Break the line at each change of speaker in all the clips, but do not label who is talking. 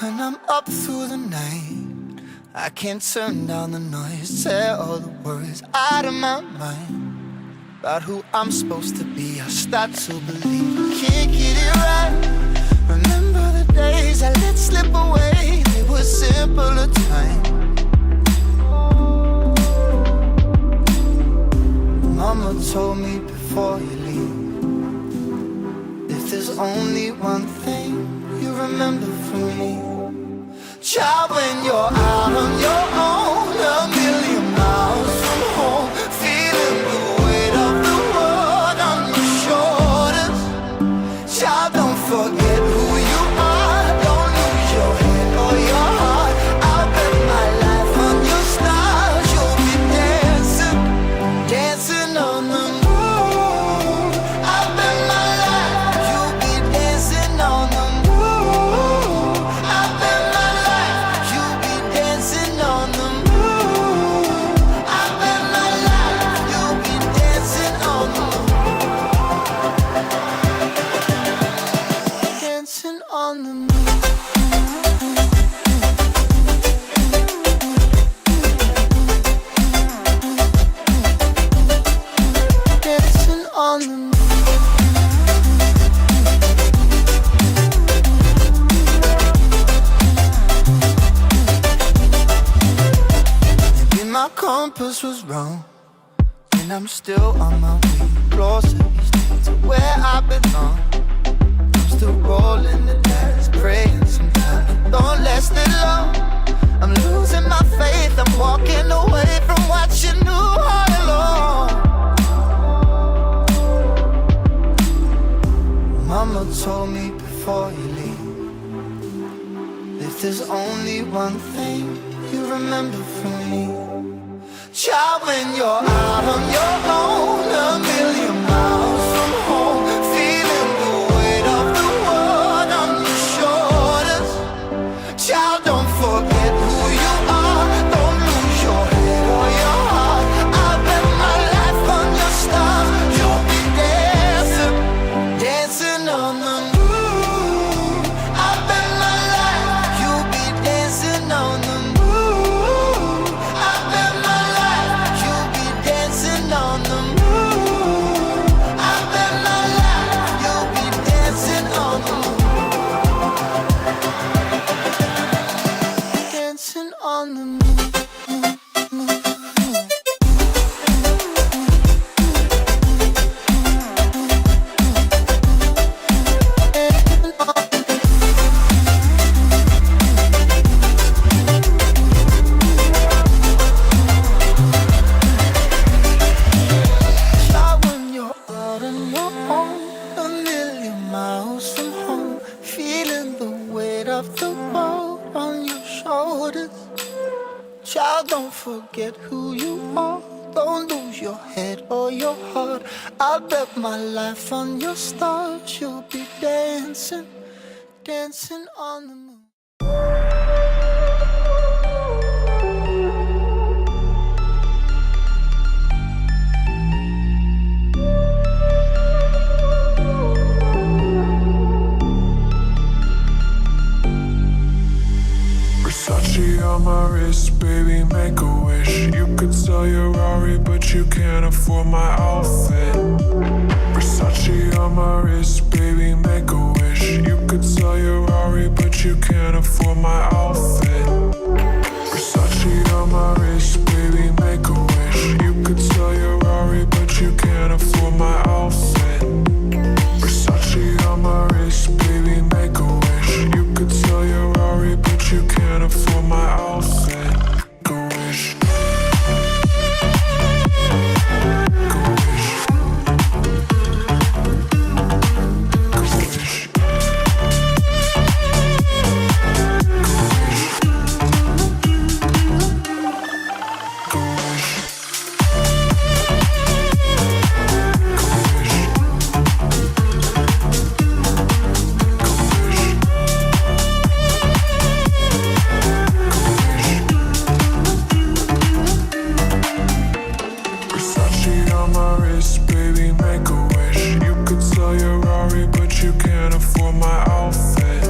When I'm up through the night, I can't turn down the noise, tear all the worries out of my mind. About who I'm supposed to be, I start to believe I can't get it right. Remember the days I let slip away, they were simpler times. Mama told me before you leave, if there's only one thing you remember from me, child, when you're out on your own, a million miles from home, feeling the weight of the world on your shoulders. Child, don't forget who you are, don't lose your head or your heart. I'll bet my life on your stars, you'll be dancing, dancing on the moon. I'll bet my life, you'll be dancing on the moon. I'll bet my life, you'll be dancing on the moon. I'll bet my life, you'll be dancing on the moon. Dancing on the moon. Dancing on the moon. Maybe my compass was wrong, and I'm still on my way closer each day to where I belong. I'm still rolling the dice, praying sometimes it don't last that long. I'm losing my faith, I'm walking away from what you knew all along. Mama told me before you leave, if there's only one thing you remember from me, child, when you're out on your own, a million miles from home, feeling the weight of the world on your shoulders. Child, don't forget who you are, don't lose your head or your heart. I'll bet my life on your stars, you'll be dancing, dancing on the moon. I'll bet my life, you'll be dancing on the moon. I'll bet my life, you'll be dancing on the moon. I'll bet my life, you'll be dancing on the moon. Dancing on the moon. Child, when you're out on your own, a million miles from home, feeling the weight of the world on your shoulders. Child, don't forget who you are, don't lose your head or your heart. I'll bet my life on your stars, you'll be dancing, dancing on the moon.
Versace on my wrist, baby, make a wish. You could sell your Rari, but you can't afford my outfit. Versace on my wrist, baby, make a wish. You could sell your Rari, but you can't afford my outfit. Versace on my wrist, baby, make a wish. You could sell your Rari, but you can't afford my outfit. Versace on my wrist, baby, make a wish. You could sell your Rari, but you can't afford my outfit. Make a wish. Make a wish. Make a wish. my outfit.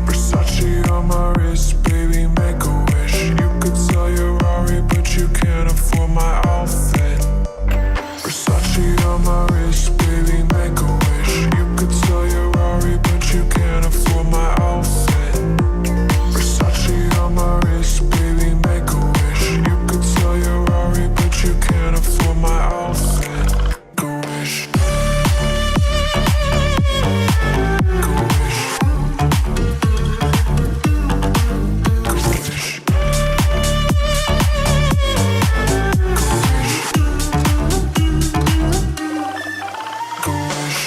Versace on can't afford my outfit. Versace on my wrist, baby, make a wish. You could sell your Rari, but you can't afford my outfit. Versace on my wrist, baby, make a wish. You could sell your Rari, but you can't afford my outfit. Go wish. Go wish. Go wish. Go wish.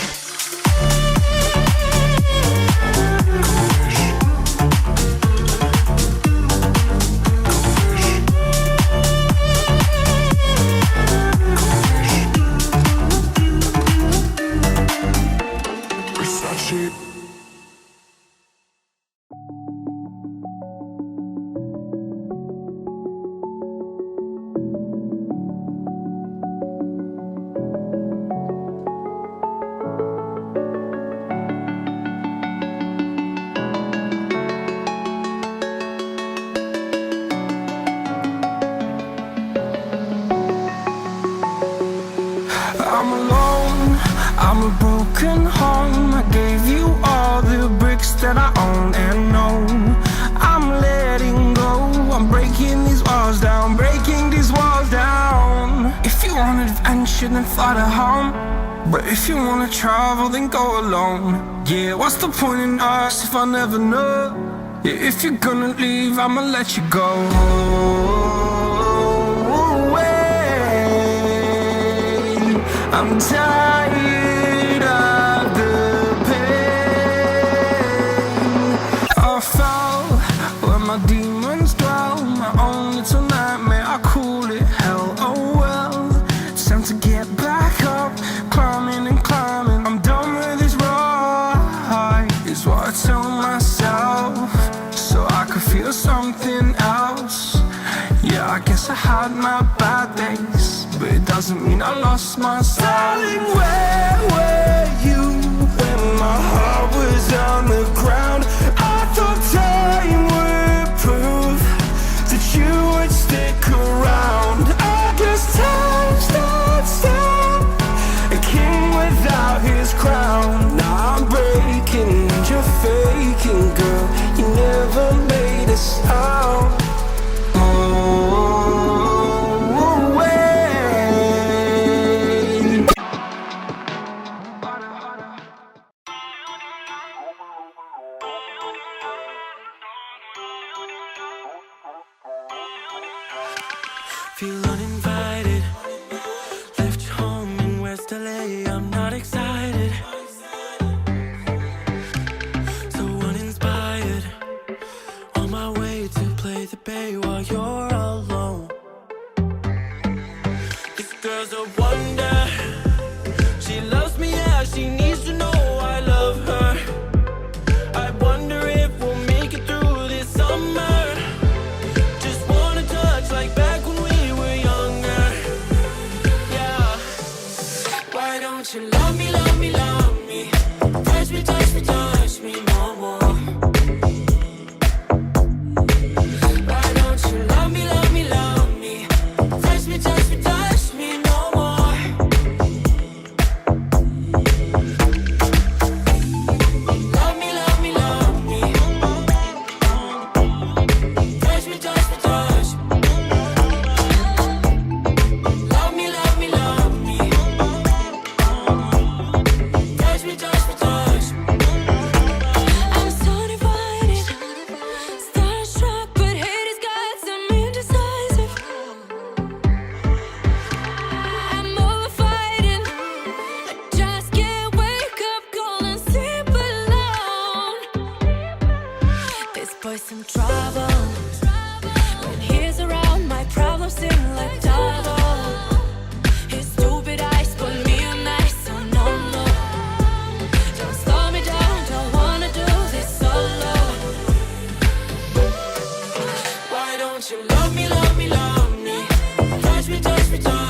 Versace.
I'm alone, I'm a broken home. I gave you all the bricks that I own and know. I'm letting go, I'm breaking these walls down, breaking these walls down. If you want adventure, then fly to home. But if you wanna travel, then go alone. Yeah, what's the point in us if I never know? Yeah, if you're gonna leave, I'ma let you go. I'm tired of the pain. I fell where my demons dwell. My own little nightmare, I call it hell. Oh well, it's time to get back up. Climbing and climbing, I'm done with this ride, is what I tell myself, so I could feel something else. Yeah, I guess I had my bad days, but it doesn't mean I lost my style. Darling, where were you when my heart was on the ground? I thought time would prove that you would stick around. I guess time stood still, a king without his crown. Now I'm breaking and you're faking, girl. You never made a sound.
Feel uninvited. Left your home in West LA. I'm not excited. So uninspired. On my way to play the bay while you're alone. This girl's a wonder. She loves me, yeah. She needs to know I love her. I wonder if we'll make it through this summer. Just wanna touch like back when we were younger. Yeah. Why don't you love me, love me, love me? Touch me, touch me, touch me no more. Why don't you love me, love me, love me? Touch me, touch me, touch me no more. Love me, love me, love me. Touch me, touch me, touch me. Love me, love me, love me. Touch me, touch me, touch me.
I'm so divided, starstruck, but hate has got some indecisive. I'm over fighting, I just can't wake up, cold and sleep alone. This boy's some trouble. When he's around, my problems seem like double. His stupid eyes put me on ice, so no, no. Don't slow me down, don't wanna do this solo.
Why don't you love me, love me, love me? Touch me, touch me, touch me.